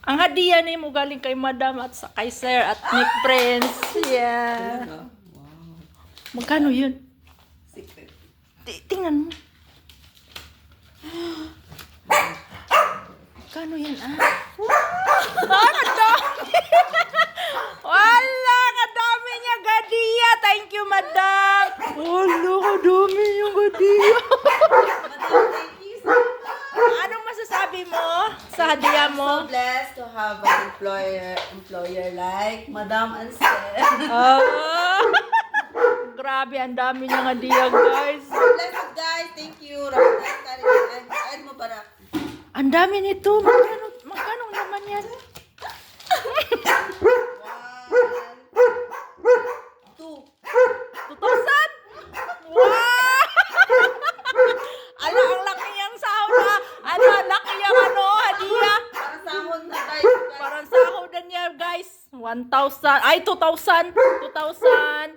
Ang hadiah ni mo galing kay Madam at sa kay Sir at ni Prince. Yeah. Talaga? Wow. Magkano yun? Secret. Tingnan mo. Magkano yan ah? Ah, kadami! Wala, kadami niya hadiah. Thank you, Madam. Wala, kadami yung hadiah. Madam, thank you so much. Anong masasabi mo sa hadiah I'm mo? so blessed to have an employer like Madam and Sir. Ah, grabe, ang dami niyang hadiah, guys. Blessed guys, thank you. Ramadan Karim and Mubarak. Ang dami nito. Magkano naman yan? 1, 2. 2,000? Wow! Ala, ang laki niyang sahod na. Ano, ang laki niyang hadiah. Para sahod na guys. Parang sahod na niya, guys. 1,000. Ay, 2,000. 2,500.